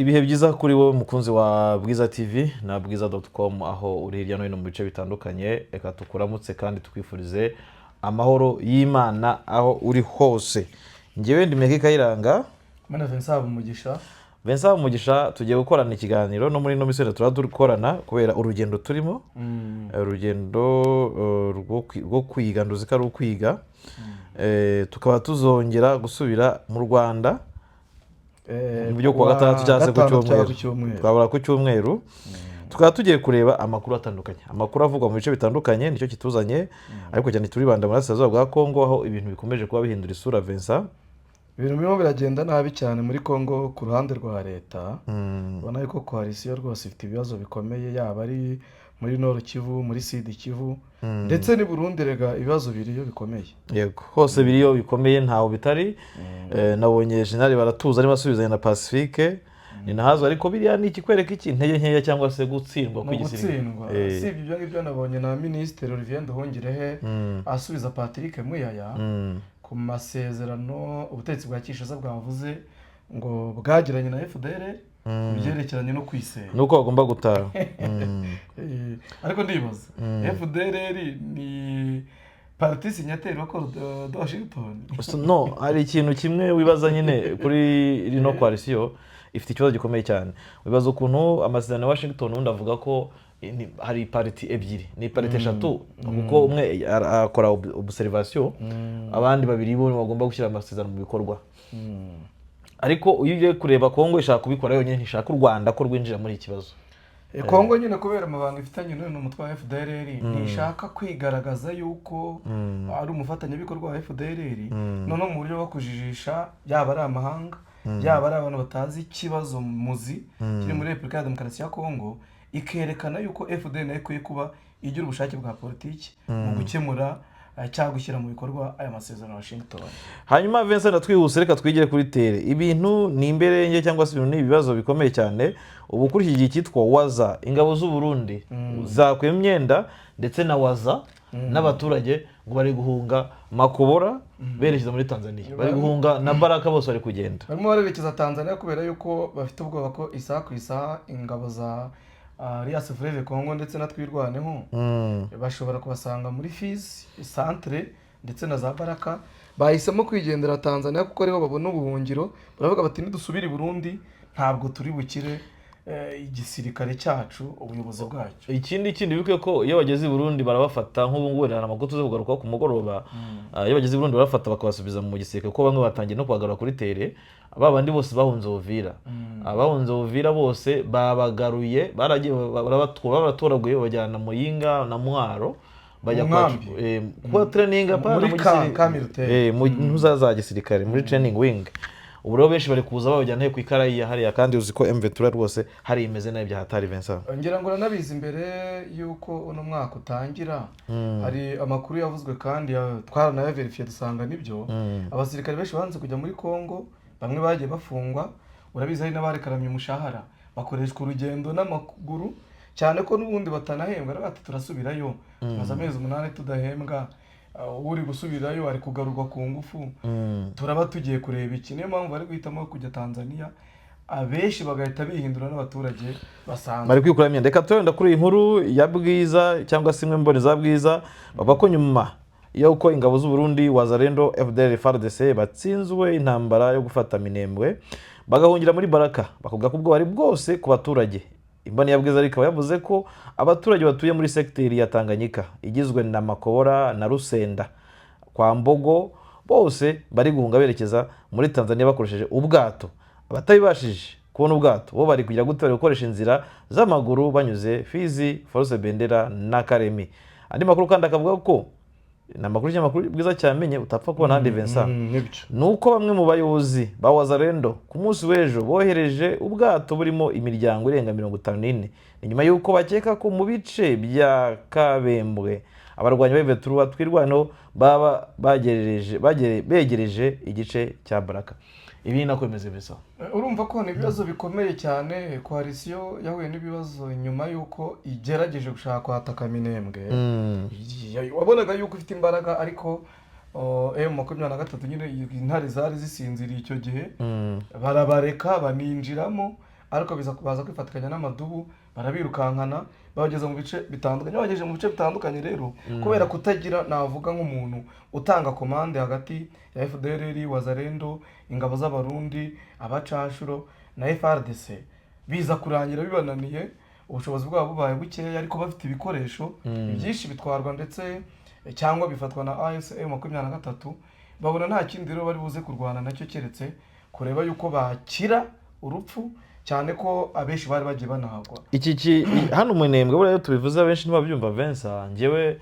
ibihe byiza kuri wowe mukunzi wa Bwiza TV na bwiza.com aho uri hirya no hino mu bice bitandukanye. Reka tukuramutse kandi tukwifurize amahoro y'Imana aho uri hose. Ngewe ndi Meki Kayiranga, Mana Vincent Umugisha, tugiye gukorana ikiganiro no muri no misere turadukorana kubera urugendo turimo. Urugendo rwo kwiga, nduzi ko ari ukwiga. Tukaba tuzongera gusubira mu Rwanda mu byo kuwa gatandatu cyangwa se ku cyumweru. Twabura ku cyumweru. Tukaba tugiye kureba amakuru atandukanye. Amakuru avugwa mu bice bitandukanye nicyo kituzanye, ariko cyane turibanda muri Burasirazuba bwa Kongo aho ibintu bikomeje kuba bihindura isura. Vincent, ibintu birimo biragenda nabi cyane muri Kongo ku ruhande rwa leta. Ubona yuko coalition rwose ifite ibibazo bikomeye, yaba ari muri Nord Kivu, muri Sud Kivu, ndetse ni Burundi rega ibibazo biriyo bikomeye. Yego, hose biriyo bikomeye ntaho bitari. Nabonye General Baratuza ari basubizanye na Pacifique. Ni nahazo ariko biriya ni ikikwereka iki intege nkeya cyangwa se gutsindwa kw'igisirikare. Si ibyo ngibyo nabonye na Ministre Olivier Nduhungirehe asubiza Patrick Muyaya ku masezerano ubutegetsi bwa Kinshasa bwavuze ngo bwagiranye na FDR byerekeranye no kwisenya nuko bagomba gutaha. Ariko ndibaza FDR ni parti signataire wa de Washington. No, hari ikintu kimwe wibaza nyine kuri rino coalition ifite ikibazo gikomeye cyane. Wibaza ukuntu amasezerano ya Washington undi avuga ko hari parti ebyiri, ni parti eshatu, kuko umwe akora observation, abandi babiri bo bagomba gushyira amasezerano mu bikorwa. Ariko ugiye kureba Kongo ishaka kubikora yonyine, ntishaka u Rwanda ko rwinjira muri iki kibazo. Kongo nyine kubera amabanga ifitanye n'umutwe wa FDLR ntishaka kwigaragaza yuko ari umufatanyabikorwa wa FDLR, noneho mu buryo bwo kujijisha yaba ari amahanga, yaba ari abantu batazi ikibazo muzi kiri muri Repubulika ya Demokarasi ya Kongo, ikerekana yuko FDLR ikwiye kuba igira ubushake bwa politiki mu gukemura cyangwa gushyira mu bikorwa aya masezerano ya Washington. Hanyuma Vincent, natwihuse reka twigire kuri tere. Ibintu ni imberenge cyangwa se ibintu ni ibibazo bikomeye cyane. Ubu kuri iki gihe cyitwa Waza, ingabo z'u Burundi zakuye imyenda ndetse na Waza n'abaturage ngo bari guhunga Makobora berekeza muri Tanzania. Bari guhunga na Baraka, bose bari kugenda. Barimo barerekeza Tanzania kubera yuko bafite ubwoba ko isaha ku isaha ingabo za Alliance Fleuve Congo ndetse na Twirwaneho bashobora kubasanga muri Fizi centre ndetse na za Baraka. Bahisemo kwigendera Tanzania kuko ariho babona ubuhungiro. Baravuga bati nidusubira i Burundi ntabwo turi bukire igisirikare cyacu, ubuyobozi bwacyo. Ikindi bibuke ko iyo bageze i Burundi barabafata, nk'ubu ngubu hari amakuru tuze kugaruka ku mugoroba. Iyo bageze i Burundi barafata bakabasubiza mu gisirikare kuko bamwe batangiye no kubagarura kuri tere. Abandi bose bahunze Uvira. Abahunze Uvira bose babagaruye, baragiye baratoraguye bajyana Muyinga na Mwaro, bajya kwa training apana mu ntuza gisirikare muri training wing. Ubu rero benshi bari kuza babajyana ku Ikarayiya hariya, kandi uzi ko M23 rwose hari imeze nabi bya hatari. Vincent, ngira ngo nabizi imbere yuko uno mwaka utangira hari amakuru yavuzwe kandi twaranaye verify dusanga nibyo. Abasirikare benshi banze kujya muri Kongo, bamwe bagiye bafungwa. Urabizi hari n'abarekaramye umushahara bakoreshwa urugendo n'amaguru cyane ko n'ubundi batanahembwa. Bati turasubirayo maze amezi 8 tudahembwa, uri gusubirayo ari kugarurwa ku ngufu. Turaba tugiye kureba iki. Niyo mpamvu bari guhitamo kujya Tanzania, abenshi bagahita bihindura n'abaturage basanzwe bari kwikura imyenda. Reka turenda kuri iyi nkuru ya Bwiza cyangwa se imwe mbone za Bwiza. Baba ko nyuma yuko ingabo z'u Burundi Wazalendo FDLR FARDC batsinzwe intambara yo gufata Minembwe bagahungira muri Baraka, bakuvuga ko ubwo bari bwose ku baturage. Imboni ya Bwiza ariko yavuze ko abaturage batuye muri sekiteri ya Tanganyika igizwe na Makobora na Rusenda kwa Mbogo bose bari guhunga berekeza muri Tanzania bakoresheje ubwato. Abatayibashije kubona ubwato bo bari kugira gutera gukoresha inzira z'amaguru banyuze Fizi, Force Bendera na Karemi. Andi makuru kandi akavuga ko na makuru y'amakuru Bwiza cyamenye utapfa kubona handi. Vincent, nuko bamwe mu bayobozi ba Wazalendo ku munsi w'ejo bohereje ubwato burimo imiryango irenga 54 inyuma yuko bakeka ko mu bice bya Kabembwe abarwanyi b'Ivetura Twirwaneho baba begereje igice cya Baraka. Ibi nakwemeze bisa. Urumva ko ni ibibazo bikomeye cyane. Coalition yahuye n'ibibazo nyuma yuko igerageje gushaka kwataka Minembwe. Wabonaga yuko ifite imbaraga, ariko M23 nyine intare zari zisinziriye icyo gihe, barabareka baninjiramo ariko baza kwifatikanya n'amadubu barabirukankana babageza mu bice bitandukanye. Bagejeje mu bice bitandukanye rero kubera kutagira navuga nk'umuntu utanga komande hagati ya FDLR, Wazalendo, ingabo z'abarundi, abacashuro na FARDC, biza kurangira bibananiye, ubushobozi bwabo bubaye bukeya, ariko bafite ibikoresho byinshi bitwarwa ndetse cyangwa bifatwa na ASM 23, babona nta kindi rero bari buze kurwana nacyo keretse kureba yuko bakira urupfu, cyane ko abenshi bari bagiye banahagwa. Hano umunembwe buriya tubivuze abenshi ntibabyumva. Vincent, njyewe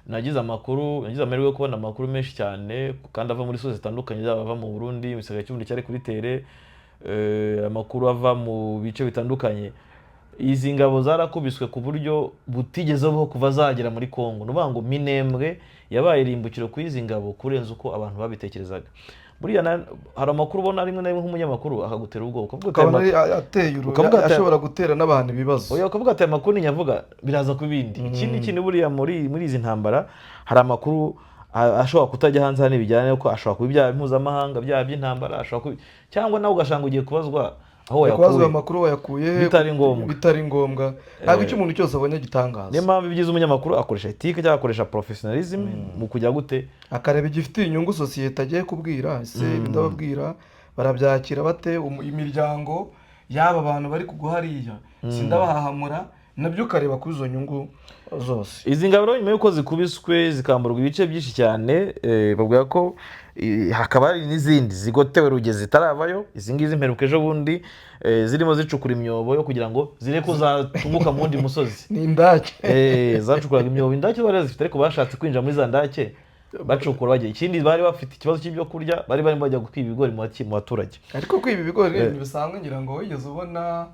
nagize amahirwe yo kubona amakuru menshi cyane kandi ava muri sources zitandukanye, zaba ava mu Burundi, mu gisagara cy'Uburundi cyari kuri tere, amakuru ava mu bice bitandukanye. Izi ngabo zarakubiswe ku buryo butigezeho kuva zagera muri Kongo. Nuvuga ngo Minembwe yabaye irimbukiro ku izi ngabo kurenza uko abantu babitekerezaga. Buriya hari amakuru ubona rimwe na rimwe nk'umunyamakuru akagutera ubwoba, ukavuga ashobora gutera n'abantu ibibazo. Oya, ukavuga ati amakuru nyavuga biraza ku bindi. Ikindi kintu buriya muri izi ntambara hari amakuru ashobora kutajya hanze hano bijyanye ko ashobora kuba ibyaha mpuzamahanga, byaha by'intambara, cyangwa nawe ugashanga ugiye kubazwa aho wayakuye bitari ngombwa. Ntabwo icyo umuntu cyose abonye gitangaza. Niyo mpamvu ibyiza umunyamakuru akoresha ethique cyangwa akoresha professionalism mu kujya gute akareba igifitiye inyungu sosiyete agiye kubwira. Ese ndababwira barabyakira bate? Imiryango y'aba bantu bari kuguhariya sindabahahamura, nabyo ukareba kuri izo nyungu zose. Izi ngabo nyuma y'uko zikubiswe zikamburwa ibice byinshi cyane, bavuga ko hakaba hari n'izindi zigotewe rugeze zitaravayo. Izi ngizi mperuka ejo bundi zirimo zicukura imyobo yo kugira ngo zire ko zatunguka mu wundi musozi. Ni indake zacukuraga imyobo. Indake bari zifite ariko bashatse kwinjira muri za ndake bacukura bagiye. Ikindi bari bafite ikibazo cy'ibyo kurya, bari barimo bajya kwiba ibigori mu baturage. Ariko kwiba ibigori ni ibintu bisanzwe, ngira ngo wigeze ubona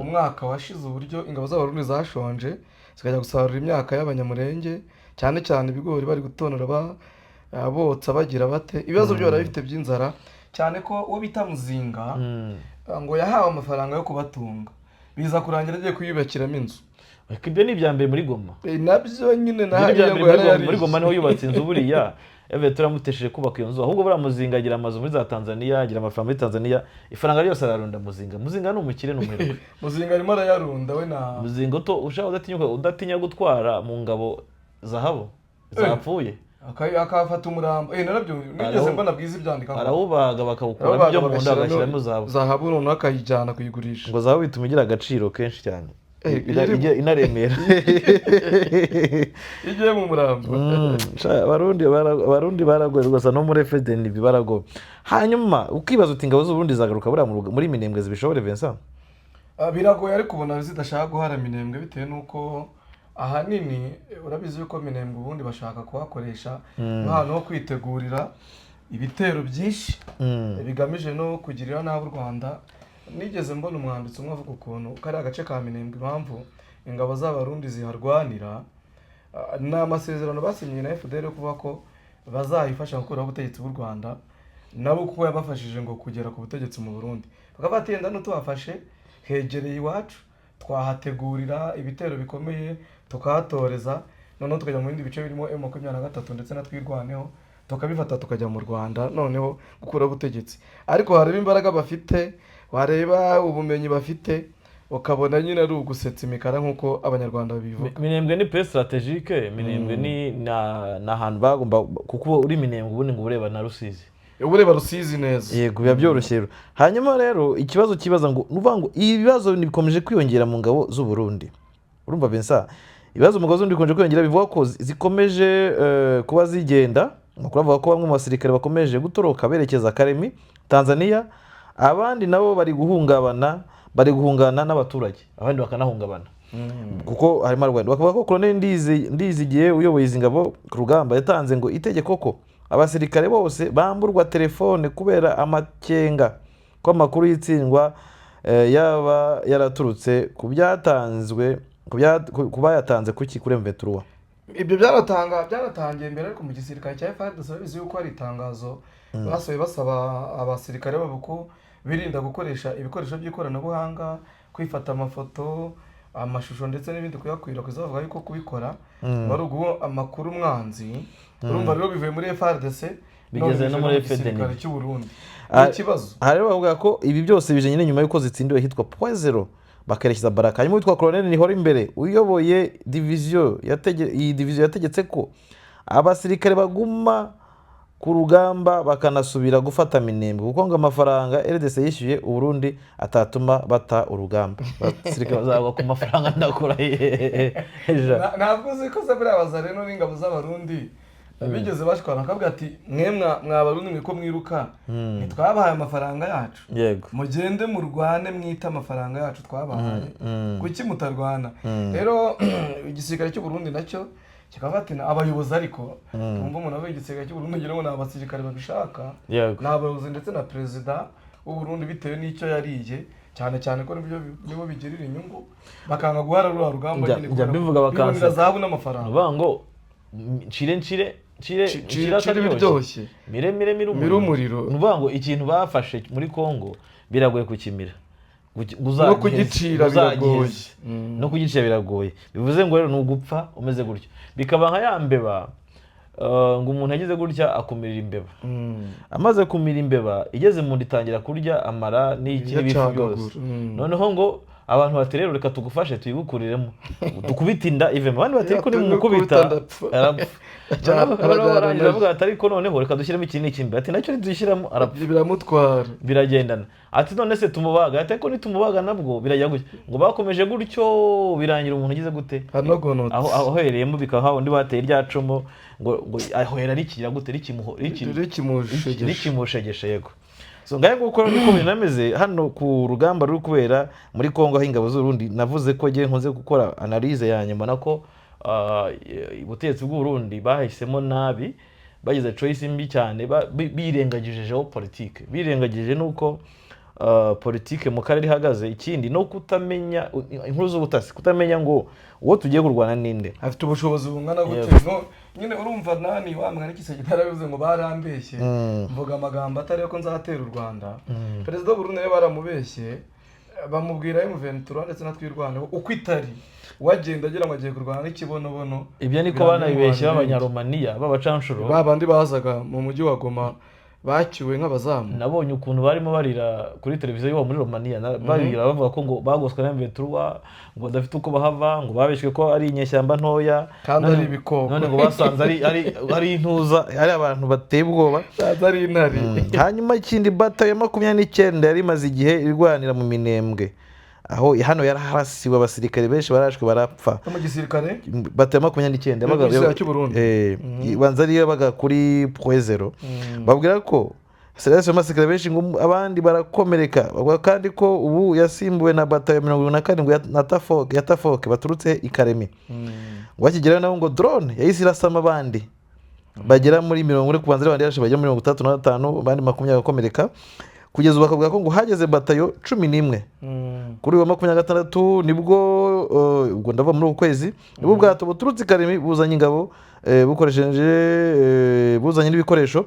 umwaka washize uburyo ingabo z'abarundi zashonje zikajya gusarura imyaka y'abanyamurenge, cyane cyane ibigori bari gutonora botsa bagira bate. Ibibazo byo barabifite by'inzara, cyane ko uwo bita Muzinga ngo yahawe amafaranga yo kubatunga, biza kurangira agiye kuyubakiramo inzu. Ibyo ni ibya mbere muri Goma. Nabyo nyine muri Goma niho yubatse inzu buriya. Eve turamutesheje kubaka iyo nzu. Ahubwo buriya Muzinga agira amazu muri za Tanzania, agira amafaranga muri Tanzania, ifaranga ryose ararunda Muzinga. Muzinga ni umukire n'umuherwe. Muzinga arimo arayarunda we na Muzinga ushaka udatinya gutwara mu ngabo zahabu zapfuye. Akafata umurambo. Narabyo nigeze mbona bwiza ibyandika. Arawubaga bakawukura ibyo mu nda bagashyiramo zahabu. Zahabu none akayijyana kuyigurisha. Ngo zahabu bituma igira agaciro kenshi cyane. Inaremera igiye mu murambo. Abarundi baragoye rwose, no muri FDN baragoye. Hanyuma ukibaza uti ingabo z'Uburundi zagaruka buriya muri Minembwe zibishobore Vincent? Biragoye, ariko ubona zidashaka guhara Minembwe bitewe n'uko ahanini urabizi yuko Minembwe ubundi bashaka kuhakoresha nk'ahantu ho kwitegurira ibitero byinshi bigamije no kugirira nabi u Rwanda. Nigeze mbona umwanditsi umwe avuga ukuntu kari agace ka Minembwe impamvu ingabo z'abarundi ziharwanira n'amasezerano basinyiye na FDL yo kuvuga ko bazayifasha gukuraho ubutegetsi bw'u Rwanda, nabo kuko yabafashije ngo kugera ku butegetsi mu Burundi. Bakavuga ati yenda n'utubafashe hegereye iwacu twahategurira ibitero bikomeye tukahatoreza, noneho tukajya mu bindi bice birimo M23 ndetse na twirwaneho tukabifata tukajya mu Rwanda noneho gukuraho ubutegetsi. Ariko hareba imbaraga bafite, wareba ubumenyi bafite, ukabona nyine ari ugusetsa imikara nk'uko abanyarwanda babivuga. Minembwe ni pe strategique. Minembwe ni ahantu bagomba, kuko uri Minembwe ubundi ngo ureba na Rusizi. Ureba Rusizi neza. Yego biba byoroshye. Hanyuma rero ikibazo kibaza ngo nuvuga ngo ibibazo bikomeje kwiyongera mu ngabo z'u Burundi. Urumva Vincent, ibibazo mu ngabo z'u bikomeje kwiyongera, bivuga ko zikomeje kuba zigenda. Makuru avuga ko bamwe mu basirikare bakomeje gutoroka berekeza Karemi, Tanzania, abandi nabo bari guhungana n'abaturage, abandi bakanahungabana. Kuko harimo Rwanda bakavuga ko Colonel Ndizigiye uyoboye izi ngabo ku rugamba yatanze ngo itegeko ko abasirikare bose bamburwa telefone kubera amakenga ko amakuru y'itsindwa yaba yaraturutse ku byatanzwe kuba yatanze kuki kuri M23. Ibyo byaratangiye mbere, ariko mu gisirikare cya FARDC babizi yuko ari itangazo basohoye basaba abasirikare babo ko birinda gukoresha ibikoresho by'ikoranabuhanga, kwifata amafoto, amashusho ndetse n'ibindi kuyakwirakwiza. Bavuga yuko kubikora bari uguha amakuru umwanzi. Urumva rero bivuye muri FARDC bigeze no muri FDN cy'u Burundi. ikibazo. aha rero bavuga ko ibi byose bije nyine nyuma y'uko zitsindiwe hitwa Poezero bakerekeza Baraka. Hanyuma witwa Colonel Nihora imbere uyoboye iyi diviziyo yategetse ko abasirikare baguma ku rugamba bakanasubira gufata Minembwe kuko ngo amafaranga RDC yishyuye Uburundi atatuma bata urugamba. Abasirikare bazagwa ku mafaranga ndakura ntabwo uzi ko zabira abazareno n'ingabo z'abarundi bigeze bashwana akavuga ati mwe mwabarundi mwe ko mwiruka ntitwabahaye amafaranga yacu, yego mugende murwane mwita amafaranga yacu twabahaye kuki mutarwana. Rero igisirikare cy'u Burundi nacyo kikafatina abayobozi ariko tumva umuntu avuga igisirikare cy'u Burundi ngira ngo ni abasirikare babishaka, ni abayobozi ndetse na perezida w'u Burundi bitewe n'icyo yariye cyane ko nibo bigirira inyungu bakanga guhara rwa rugamba nyine bivuga bakansa zahabu n'amafaranga bango nshire biryoshye mire mirumuriro nubango ikintu bafashe muri Kongo biragoye kukimira no kugicira biragoye no kugicira biragoye bivuze ngo rero nugupfa umeze gutyo bikaba nka yambeba ngo umuntu agize gutya akumirira imbeba amaze kumira imbeba igeze mu nditangira kurya amara n'iki bifu byose noneho ngo abantu baterero reka tugufashe tuyigukuriremo tukubitinda ivemo abandi batari kuri mu kubita aravuga ati ariko noneho reka dushyiremo iki n'iki ati nacyo ntidushyiramo biramutwara biragendana ati none se tumubaga ati ariko nitumubaga nabwo birajya gutya ngo bakomeje gutyo birangira umuntu ugize gute aho ahereyemo bikaha undi bateye rya cumu ngo ahera rikira gute rikimushegeshe yego. So ngaye nguko niko binameze hano ku rugamba ruri kubera muri Kongo aho ingabo z'Urundi navuze ko giye nkoze gukora analyse yanyu mbona ko ubutegetsi bw'u Burundi bahisemo nabi bagize choice mbi cyane birengagije geopolitique birengagije nuko politike mu karere ihagaze ikindi no kutamenya inkuru z'ubutasi kutamenya ngo uwo tugiye kurwana ninde afite ubushobozi bungana gute nyine urumva nani wamwana ikisegitara bivuze ngo barambeshye mvuga amagambo atari ko nzatera u Rwanda perezida w'u Burundi baramubeshye bamubwira M23 ndetse na twirwana uko itari wagenda agira ngo agiye kurwana n'ikibonobono ibyo niko banabibeshye b'abanyaromaniya b'abacanshuro babandi bazaga mu mujyi wa Goma bacyuwe nk'abazamu nabonye ukuntu barimo barira kuri televiziyo yo muri Romania barira bavuga ko ngo bagoswe na M23 ngo dafite uko bahava ngo babeshwe ko ari inyeshyamba ntoya kandi ari ibikoko none ngo basanze ari intuza ari abantu bateye ubwoba ari intari hanyuma ikindi batayo 29 yari maze igihe irwanira mu Minembwe aho hano yarahasiwe abasirikare benshi barashwe barapfa mu gisirikare batayo 29 yabaga cy'u Burundi banzari yabaga kuri Poezero babwira ko Serese amasirikare benshi ngo abandi barakomereka bavuga kandi ko ubu yasimbuwe na batayo 24 ngo yatafoke baturutse ikaremi wakigera naho ngo drone yahise irasama abandi bagera muri 40 kubanzira abandi yashe bagera muri 35 abandi 20 bakomereka kugeza ubu bakavuga ko ngo hageze batayo 11 kuri wa 26 nibwo ubwo ndava muri ukwezi nibwo bwato buturutse ikaremi buzanye ingabo bukoresheje buzanye n'ibikoresho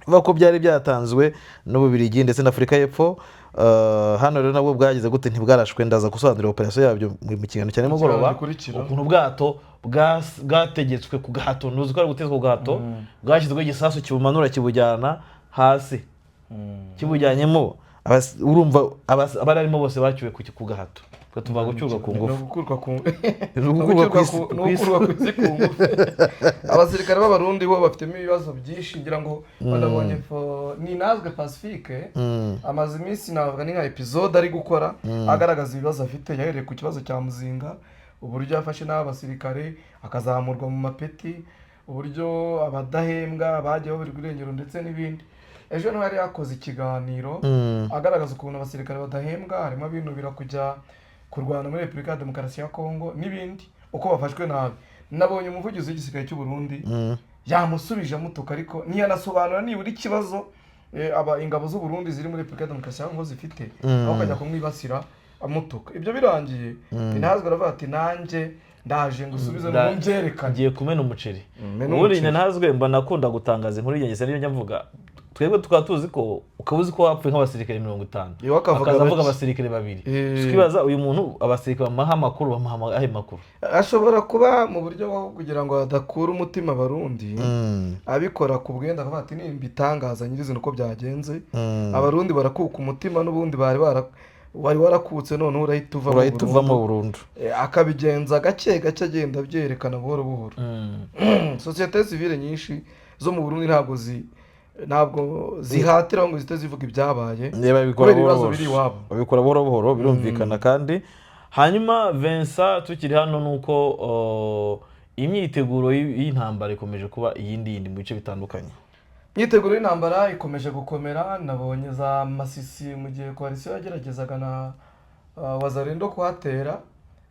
bako byari byatanzwe n'Ububirigi ndetse na Afrika y'Epfo hano rero nabwo bwagize gute ntibwarashwe ndaza gusobanura operation yabyo mu kiganiro cyane mugoroba ukuntu bwato bwategetswe ku gahato nuzi ko ari gutezwa ku gahato bwashyizwe igisasu kibumanura kibujyana hasi kibujyanyemo urumva abararimo bose bacyuwe ku gahato tuva gucyurwa ku ngufu abasirikare b'abarundi bo bafitemo ibibazo byinshi ngira ngo banabonye ni nazwe Pacifique amaze iminsi navuga ni nka episode ari gukora agaragaza ibibazo afite yahereye ku kibazo cya Muzinga uburyo yafashe n'abasirikare akazamurwa mu mapeti uburyo abadahembwa bagiye babiri kurengero ndetse n'ibindi ejo no yari yakoze ikiganiro agaragaza ukuntu abasirikare badahembwa harimo binubira kujya kurwana muri Republika ya Demokarasi ya Kongo n'ibindi uko bafashwe nabi nabonye umuvugizi w'igisirikare cy'u Burundi yamusubije amutuka ariko ntiyanasobanura nibura ikibazo ingabo z'u Burundi ziri muri Republika ya Demokarasi ya Kongo zifite aho kajya kumwibasira amutuka ibyo birangiye intazwe aravuga ati nanjye ndaje ngusubize mu byerekanye ngiye kumena umuceri ubundi ntazwe mba nakunda gutangaza inkuru y'ingenzi niyo njya mvuga twebwe tukaba tuzi ko ukaba uzi ko hapfuye nk'abasirikare 50 Iyo akavuga akazavuga abasirikare 2 twibaza uyu muntu abasirikare bamuha amakuru bamuha ahe makuru ashobora kuba mu buryo bwo kugira ngo adakura umutima abarundi abikora ku bwenda akavuga ati nimba itangaza nyirizina uko byagenze abarundi barakuka umutima n'ubundi wari warakutse none urahita uvamo burundu akabigenza gake gake agenda byerekana buhoro buhoro societe civile nyinshi zo mu Burundi ntabwo zihatira ngo zite zivuga ibyabaye babikora buhoro buhoro birumvikana kandi hanyuma Vincent tukiri hano nuko imyiteguro y'intambara ikomeje kuba yindi mu bice bitandukanye. Imyiteguro y'intambara ikomeje gukomera, nabonye za Masisi mu gihe coalition yageragezaga na Wazalendo kuhatera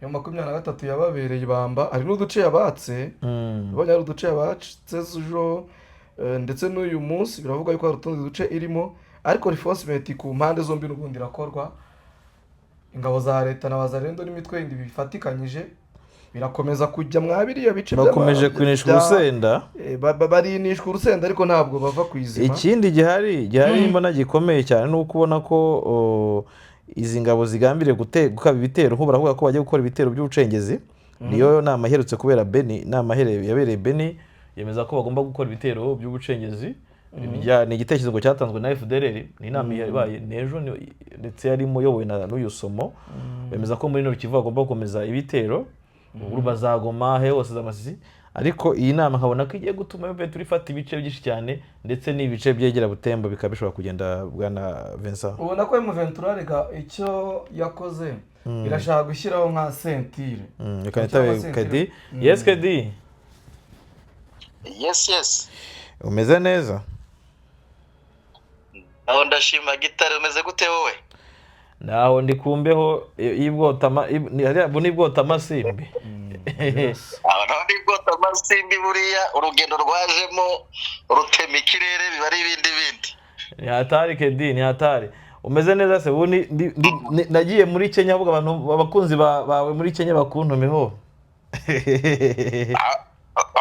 yo 23 yababereye ibamba, ari n'uduce yabatse babonye ari uduce yabatse zujo ndetse n'uyu munsi biravuga yuko hari utundi duce irimo, ariko reinforcement ku mpande zombi n'ubundi irakorwa. Ingabo za leta na Wazalendo n'imitwe yindi bifatikanyije birakomeza kujya mwabiriya bice bakomeje kwinishwa urusenda barinishwa urusenda ariko ntabwo bava kwizima. Ikindi gihari mbona gikomeye cyane no kubona ko izi ngabo zigambiriye gukaba ibitero nko baravuga ko bagiye gukora ibitero by'ubucengezi. Niyo nama iherutse kubera Beni, nama yabereye Beni yemeza ko bagomba gukora ibitero by'ubucengezi. Ni igitekerezo cyatanzwe na FDLR, ni inama yabaye nejo ndetse yarimo yobowe na n'uyu Somo, bemeza ko muri no Kivu bagomba gukomeza ibitero bazagoma he hose za Masisi, ariko iyi nama nkabona ko igiye gutuma M23 ifata ibice byinshi cyane ndetse n'ibice byegera Butembo bikabishobora kugenda bwana Vincent. Ubona ko M23 rega icyo yakoze irashaka gushyiraho nka sentire. Kanitabe Kedi. Yes Kedi. Yes. Umeze neza? Naho ndashima Gitare, umeze gute wowe? Naho ndi kumbeho ibwotama nibwotama simbi. Naho nibwotama simbi buriya urugendo rwajemo rutema ikirere biba ari ibindi. Ni hatari Kedi, ni hatari. Umeze neza se? Nagiye muri Kenya avuga abantu abakunzi bawe muri Kenya bakuntumeho.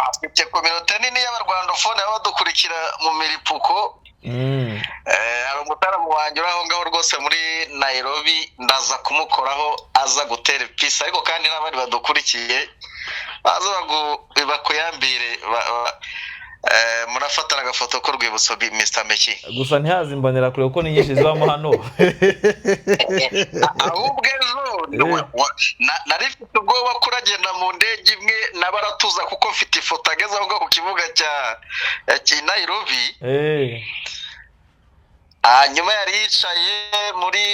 Afite community nini y'abarwandofone badukurikira mu miripuko. Hari umutaramu wanjye uraho ngaho rwose muri Nairobi, ndaza kumukoraho aza gutera pisa, ariko kandi n'abandi badukurikiye baza bakuyambire murafatana agafoto ko rwibutso Mr. Meki. Gusa ntihazi mbonera kure ko ni nyinshi zibamo hano. Ahubwo ejo narifite ubwoba kuragenda mu ndege imwe nabaratuza kuko mfite ifoto ageze aho ku kibuga cya Nairobi. Nyuma yari yicaye muri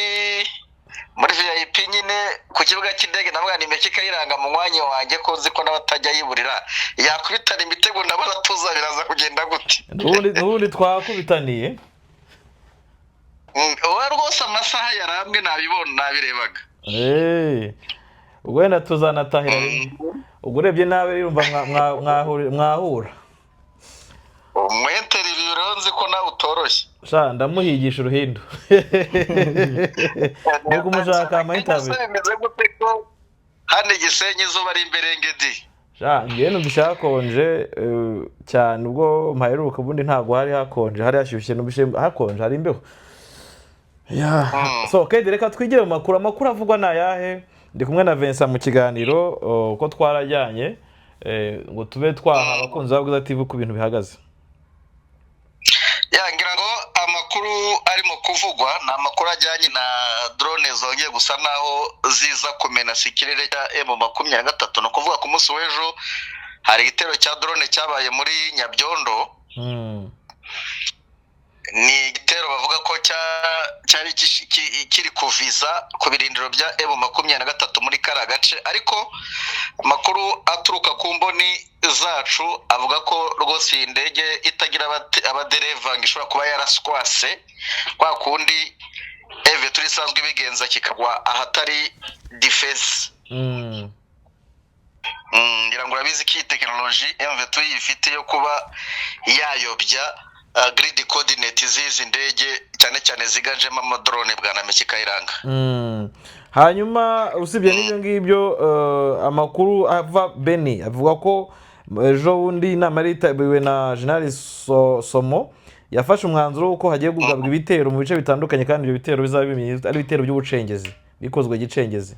VIP nyine ku kibuga cy'indege, navuga ni Meki Kayiranga mu mwanya wanjye ko nzi ko n'abatajya yiburira yakubitana imitego nabaratuza biraza kugenda gute. N'ubundi twakubitaniye. Uwa rwose amasaha yarambwe nabirebaga. Wenda tuzanatahira ubwo urebye nawe yumva mwahura. Umwenteri bironze ko nawe utoroshye. Sha ndamuhigisha uruhindu. Nuko umushaka amahitabe. Semeze gute ko hane Gisenyi izuba ari imbere ngedi. Sha ngiye nubishaka konje cyane ubwo mpaheruka ubundi ntago hari hakonje, hari hashyushye nubishe hakonje hari imbeho. So Kedi reka twigire mu makuru avugwa na yahe. Ndi kumwe na Vincent mu kiganiro ko twarajyanye ngo tube twaha abakunzi babwiza TV ku bintu bihagaze. Ngira ngo amakuru arimo kuvugwa na amakuru ajyanye na drone zongeye gusa naho ziza kumena sikirere cya M23, no kuvuga ku munsi w'ejo hari igitero cya drone cyabaye muri Nyabyondo. Ni igitero bavuga ko cyari kiri kuviza ku birindiro bya M23 muri kara gace, ariko amakuru aturuka ku mboni zacu avuga ko rwose indege itagira abadereva ngishobora kuba yaraskwase kwa kundi M23 isanzwe bigenza kikagwa ahatari defense. Ngira ngo urabizi ko technology M23 ifite yo kuba yayobya grid coordinate zizi ndege cyane cyane ziganjemo amadrone bwa Meki Kayiranga. Hanyuma usibye n'ibyo ngibyo amakuru ava Beni avuga ko ejo bundi inama yitabiwe na General Somo yafashe umwanzuro w'uko hagiye kugabwa ibitero mu bice bitandukanye kandi ibyo bitero bizaba ari ibitero by'ubucengezi bikozwe gicengezi.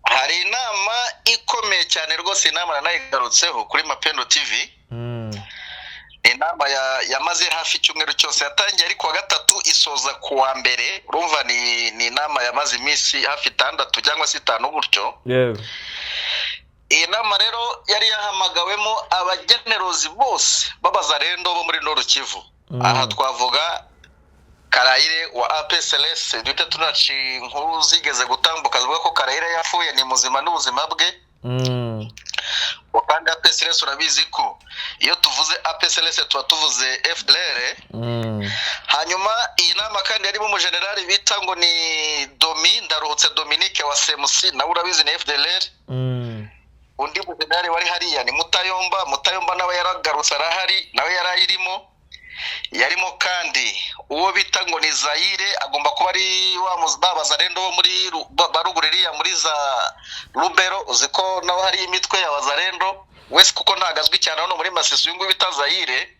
Hari inama ikomeye cyane rwose, inama nanayigarutseho kuri Mapendo TV. Inama yamaze hafi icyumweru cyose, yatangiye ari kuwa gatatu isoza kuwa mbere. Urumva ni inama yamaze iminsi hafi 6 cyangwa se 5 gutyo. Iyi nama rero yari yahamagawemo abagenerozi bose b'abazarendo bo muri Nord Kivu. Aha twavuga Karayire wa APSLS, dute tunaci inkuru zigeze gutambuka zivuga ko Karayire yapfuye ni muzima n'ubuzima bwe. Wakanda APSLS urabizi ko iyo tuvuze APSLS tuba tuvuze FDLR. Hanyuma iyi nama kandi yarimo umujenerali bita ngo ni Ndaruhutse Dominique wa CMC, nawe urabizi ni FDLR. Undi mujenerali wari hariya ni Mutayomba nawe yaragarutse arahari, nawe yarayirimo. Yarimo kandi uwo bita ngo ni Zaire, agomba kuba ari wa bazarendo bo muri baruguririya muri za Rubero. Uziko nawe hari imitwe ya bazarendo wese kuko ntagazwi cyane hano muri Masisi ngo bita Zaire.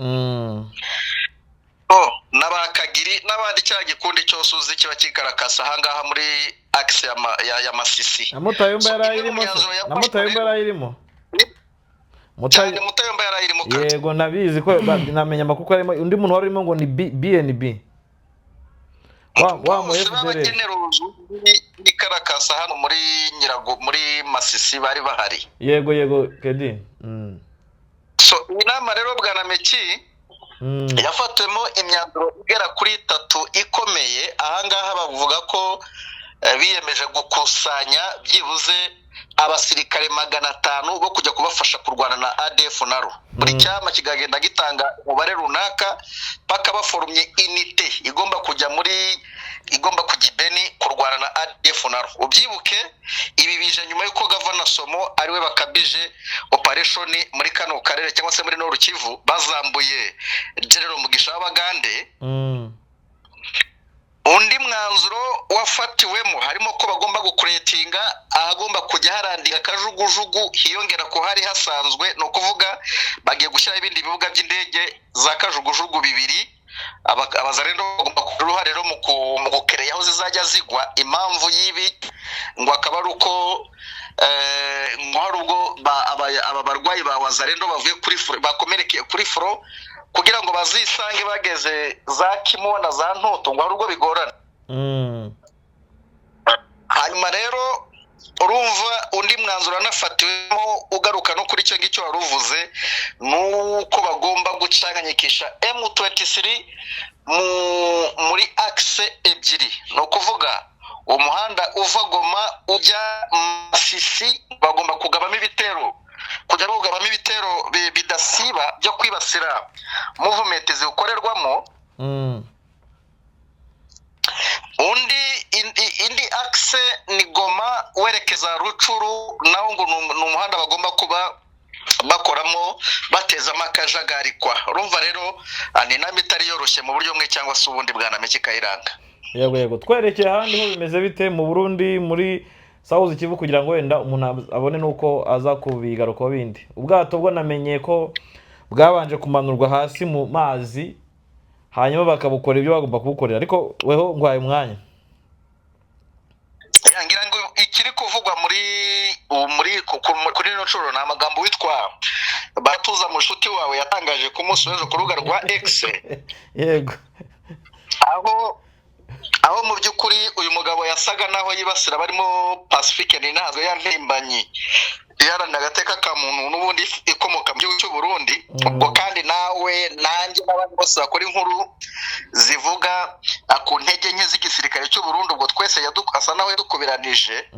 N'abakagiri n'abandi cya gikundi cyose uzi kiba kikarakasa ahangaha muri axe ya Masisi. Mutayomba yarayirimo. Mutayomba yarayirimo kandi. Yego nabizi ko namenya amakuru arimo undi muntu warimo ngo ni BNB. Wa mu FDLR. Ni karakasa hano muri Nyirago muri Masisi bari bahari. Yego Kedi. So inama rero bwana Meki yafatwemo imyanzuro igera kuri 3 ikomeye. Ahangaha bavuga ko biyemeje gukusanya byibuze abasirikare 500 bo kujya kubafasha kurwana na ADF naro. Buri cyama kigagenda gitanga umubare runaka paka baforumye unité igomba kujya Beni kurwana na ADF naro. Ubyibuke ibi bije nyuma yuko Governor Somo ariwe bakabije operation muri kano karere cyangwa se muri Nord Kivu, bazambuye General Mugisha w'Abagande. Undi mwanzuro wafatiwemo harimo ko bagomba gukuretinga ahagomba kujya harandika kajugujugu hiyongera ko hari hasanzwe, no kuvuga bagiye gushyira ibindi bibuga by'indege za kajugujugu 2. Abazarendo bagomba kuruha rero mu gukereya aho zizajya zigwa. Impamvu yibi ngo akaba ari uko ngo hari ubwo aba barwayi ba wazarendo bavuye kuri bakomerekeye kuri fro kugira ngo bazisange bageze za Kimo na za Ntoto, ngo hari ubwo bigorana. Hanyuma rero urumva undi mwanzuro anafatiwemo ugaruka no kuri cyo ngicyo waruvuze, nuko bagomba gucanganyikisha M23 muri axe ebyiri. No kuvuga umuhanda uva Goma ujya Masisi bagomba kugabamo ibitero, kujya kugabamo ibitero bidasiba byo kwibasira movement zikorerwamo. Indi axe ni Goma werekeza Rucuru, naho ngo n'umuhanda bagomba kuba bakoramo bateza amakajagari kwa. Urumva rero ni nami itari yoroshye mu buryo mwe cyangwa se ubundi bwana Meki Kayiranga. Yego twerekeye ahandi ho bimeze bite mu Burundi muri South Kivu kugira ngo wenda umuntu abone nuko aza kubigaruka bindi. Ubwato bwo namenye ko bwabanje kumanurwa hasi mu mazi hanyuma bakabukora ibyo bagomba kubukorera, ariko weho ngwaye umwanya. Ngira ngo ikiri kuvugwa kuri Rucuru na amagambo witwa Batuza Mushuti wawe yatangaje ku munsi w'ejo ku rubuga rwa X. Yego. Aho mu by'ukuri uyu mugabo yasaga naho yibasira barimo Pacifique Ninazwe yantimbanyi iharanira agateka ka muntu n'ubundi ikomoka mu gihugu cy'u Burundi. Ubwo kandi nawe nanjye n'abandi bose bakora inkuru zivuga ku ntege nke z'igisirikare cy'u Burundi, ubwo twese asa naho yadukubiranije.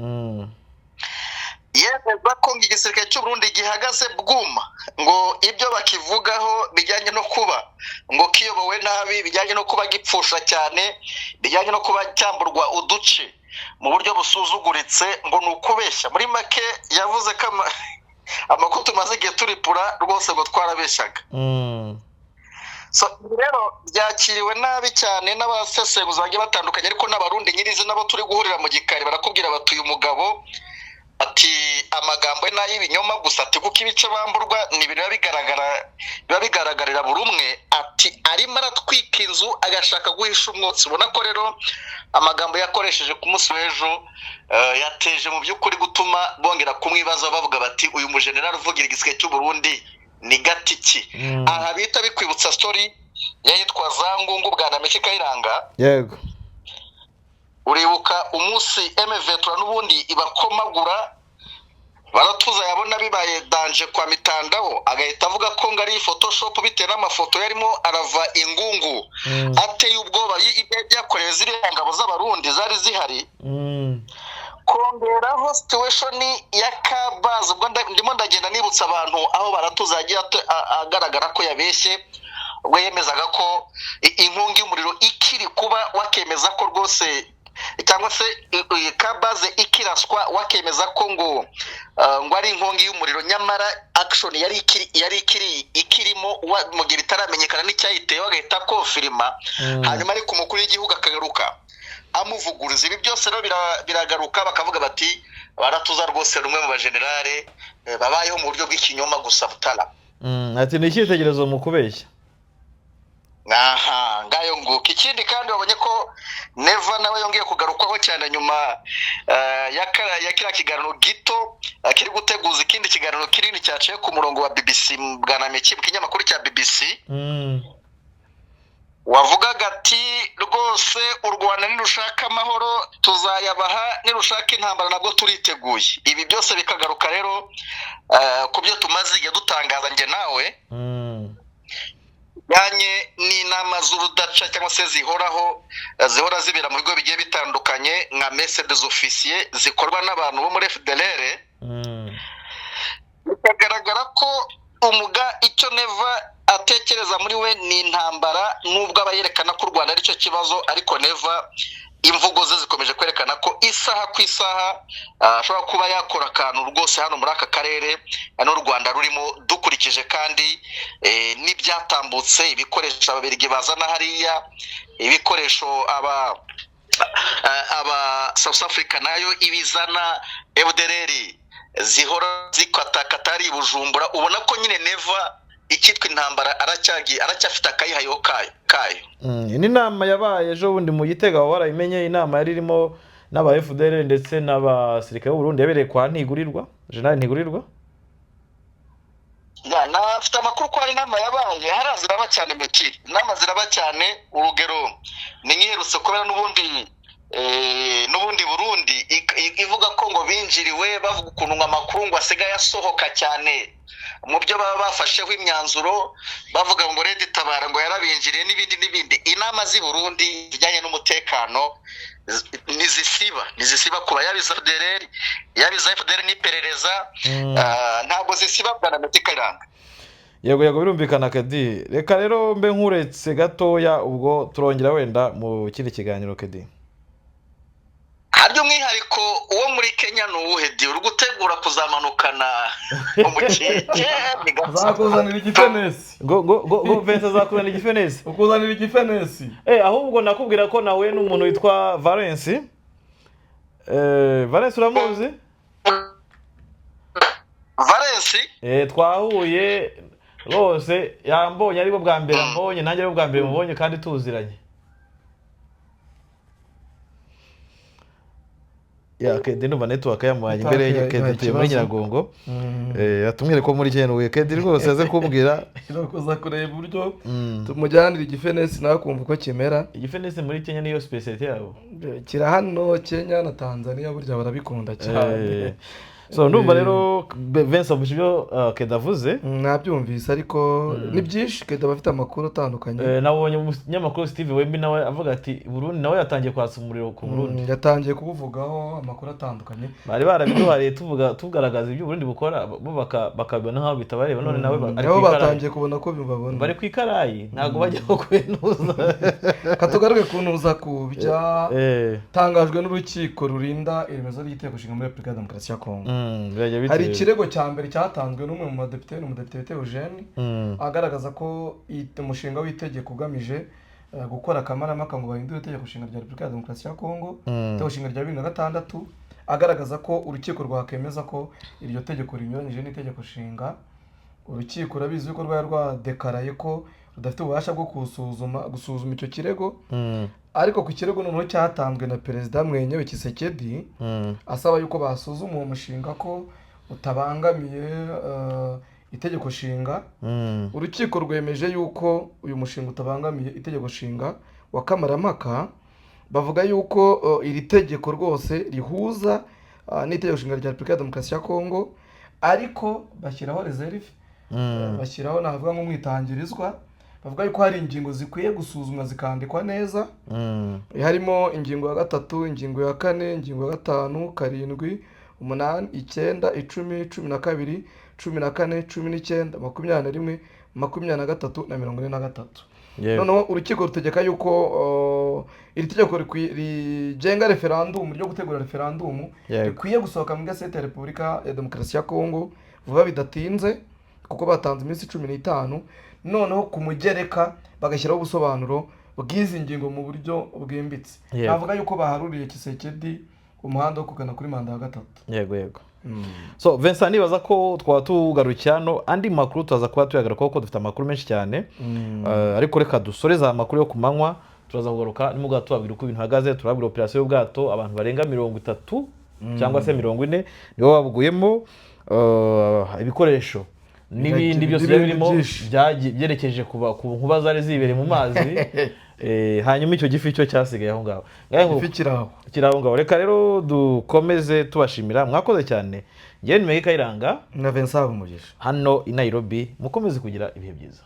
Yemeza ko igisirikare cy'u Burundi gihagaze bwuma, ngo ibyo bakivugaho bijyanye no kuba ngo kiyobowe nabi, bijyanye no kuba gipfusha cyane, bijyanye no kuba cyamburwa uduce mu buryo busuzuguritse, ngo nukubeshya. Muri make yavuze ko amakuru tumaze igihe turipura rwose ngo twarabeshyaga. So rero byakiriwe nabi cyane n'abasesenguzi bagiye batandukanye, ariko n'abarundi nyirizi nabo turi guhurira mu gikari barakubwira batuye umugabo ati amagambo ye n'ay'ibinyoma gusa ati kuko ibice bamburwa ni ibintu biba bigaragarira buri umwe, ati arimo aratwika inzu agashaka guhisha umwotsi. ubona ko rero amagambo yakoresheje ku munsi w'ejo yateje mu by'ukuri gutuma bongera kumwibaza bavuga bati uyu mujenerali uvugira igisirikare cy'u Burundi ni gatiki. aha bita bikwibutsa story yitwa Zangungu bwa Nameki Kayiranga. yego uribuka umunsi M23 n'ubundi ibakomagura baratuza yabona bibaye danje kwa mitandaho agahita avuga ko ngari photoshop bitewe n'amafoto yarimo arava ingungu ateye ubwoba byakorewe ziriya ngabo z'abarundi zari zihari. kongeraho situation ya Kabazi ubwo ndimo ndagenda nibutsa abantu aho baratuza yagiye agaragara ko yabeshye ubwo yemezaga ko inkungi y'umuriro ikiri kuba wakemeza ko rwose cyangwa se Kabazi ikiraswa wakemeza ko ngo ari inkongi y'umuriro nyamara action yari ikirimo mu gihe bitaramenyekana n'icyayiteye bagahita kofirima. hanyuma ariko umukuru w'igihugu akagaruka amuvuguruza. ibi byose rero biragaruka bakavuga bati baratuza rwose rumwe mu bajenerale babayeho mu buryo bw'ikinyoma gusa butara. ati ni icyitegererezo mu kubeshya. ngayo nguko. ikindi kandi wabonye ko Neva nawe yongeye kugarukwaho cyane nyuma ya kiriya kiganiro gito kiri guteguza ikindi kiganiro kinini cyaciye ku murongo wa BBC bwa Nameki bw'inyamakuru cya BBC. wavugaga ati rwose u Rwanda nirushaka amahoro tuzayabaha, nirushaka intambara nabwo turiteguye. ibi byose bikagaruka rero ku byo tumaze igihe dutangaza njye nawe yanye n'inama z'urudaca cyangwa se zihora zibera mu bigo bigiye bitandukanye nka messe des officiers zikorwa n'abantu bo muri FDLR. bikagaragara ko icyo Neva atekereza muri we ni intambara, nubwo aba yerekana ko u Rwanda ari cyo kibazo, ariko Neva imvugo ze zikomeje kwerekana ko isaha ku isaha ashobora kuba yakora akantu rwose hano muri aka karere n'u Rwanda rurimo, dukurikije kandi n'ibyatambutse ibikoresho ababirigi bazana hariya, ibikoresho aba South Africa nayo ibizana, FDLR zihora zikatakatari i Bujumbura. ubona ko nyine Neva ikitwa intambara aracyafite akayihayo kayo. n'inama yabaye ejo bundi mu Gitega warayimenye, inama yari irimo n'aba FDL ndetse n'abasirikare b'u Burundi yabereye kwa Ntigurirwa, General Ntigurirwa. nafite amakuru ko hari inama yabaye haraziraba cyane Meki, inama ziraba cyane. urugero ni nk'iherutse kubera n'ubundi Burundi ivuga ko ngo binjiriwe bavuga ukuntu amakuru ngo asigaye asohoka cyane mu byo baba bafasheho imyanzuro, bavuga ngo Red Tabara ngo yarabinjiriye n'ibindi. inama z'i Burundi zijyanye n'umutekano nizisiba kuba yabiza FDLR n'iperereza ntabwo zisiba bwa Nameki Kayiranga. yego birumvikana Kedi. reka rero mbe nkuretse gatoya, ubwo turongera wenda mu kindi kiganiro Kedi. by'umwihariko uwo muri Kenya n'uwuhe di uri gutegura kuzamanukana umukeke zakuzanira igifenesi go Vincent azakuzanira igifenesi ukuzanira igifenesi ahubwo nakubwira ko nawe n'umuntu witwa Valence uramuzi? Valence twahuye rwose yambonye ariko bwa mbere mbonye, nanjye ariko bwa mbere mubonye kandi tuziranye. Kedi numva network yamuhaye imbere ye. Kedi tuye muri Nyiragongo, atumwire ko muri Kenya Kedi rwose aze kumbwira kuza kureba uburyo tumujyanira igifenesi nawe kumva uko kimera. Igifenesi muri Kenya niyo specialty yabo, kira hano Kenya na Tanzania burya barabikunda cyane. So ndumva rero Vincent Bushibyo Kedi avuze nabyumvise, ariko ni byinshi Kedi bafite amakuru atandukanye. Nabonye umunyamakuru Steve Wembi nawe avuga ati Burundi nawe yatangiye kwatsa umuriro ku Burundi, yatangiye kubuvugaho amakuru atandukanye. bari barabiduhariye tugaragaza ibyo Burundi bukora, bo bakabona nkaho bitabareba, none nawe nabo batangiye kubona ko bibabona, bari ku ikarayi ntabwo bajya kwenuza. Katugaruke kunuza ku byatangajwe n'urukiko rurinda iremezo ry'Itegeko Nshinga muri Repubulika ya Demokarasi ya Kongo. Hari ikirego cya mbere cyatanzwe n'umwe mu badepite n'umudepite Eugene agaragaza ko umushinga w'itegeko ugamije gukora akamaramaka ngo bahindure itegeko nshinga rya Repubulika ya Demokarasi ya Kongo, itegeko nshinga rya 2006 agaragaza ko urukiko rwakemeza ko iryo tegeko rinyuranyije n'itegeko nshinga. Urukiko urabizi ko rwari rwadekaraye ko rudafite ububasha bwo gusuzuma icyo kirego, ariko ku kirego noneho cyatanzwe na perezida Mwenyewe Tshisekedi asaba yuko basuzuma uwo mushinga ko utabangamiye itegeko nshinga. Urukiko rwemeje yuko uyu mushinga utabangamiye itegeko nshinga wa kamarampaka. Bavuga yuko iri tegeko rwose rihuza n'itegeko nshinga rya Repubulika ya Demokarasi ya Kongo, ariko bashyiraho reserve, bashyiraho navuga nk'umwitangirizwa. Bavuga yuko hari ingingo zikwiye gusuzumwa zikandikwa neza, harimo ingingo ya 3, ingingo ya 4, ingingo ya 5, 7, 8, 9, 10, 12, 14, 19, 21, 23 na 43. Noneho urukiko rutegeka yuko iri tegeko rigenga referendum ryo gutegura referendum rikwiye gusohoka mu Gazette ya Repubulika ya Demokarasi ya Kongo vuba bidatinze, kuko batanze iminsi 15. Noneho ku mugereka bagashyiraho ubusobanuro bw'izi ngingo mu buryo bwimbitse. Bavuga yuko baharuriye Tshisekedi umuhanda wo kugana kuri manda ya 3. Yego. So Vincent, nibaza ko twaba tugarukiye hano, andi makuru tuzaza kuba tuyagaruka kuko dufite amakuru menshi cyane, ariko reka dusoreza amakuru yo kumanywa. Turaza kugaruka nimugatoba tubabwira uko ibintu hagaze. Turabwira operation y'ubwato, abantu barenga 30 cyangwa se 40 nibo babuguyemo, ibikoresho n'ibindi byose birimo byerekeje ku nkuba zari zibereye mu mazi. Hanyuma icyo gifi cyo cyasigaye aho ngaho. Kiraho ngaho. Reka rero dukomeze tubashimira, mwakoze cyane. Njye ni Mege Kayiranga na Vincent Habumugisha hano i Nairobi. Mukomeze kugira ibihe byiza.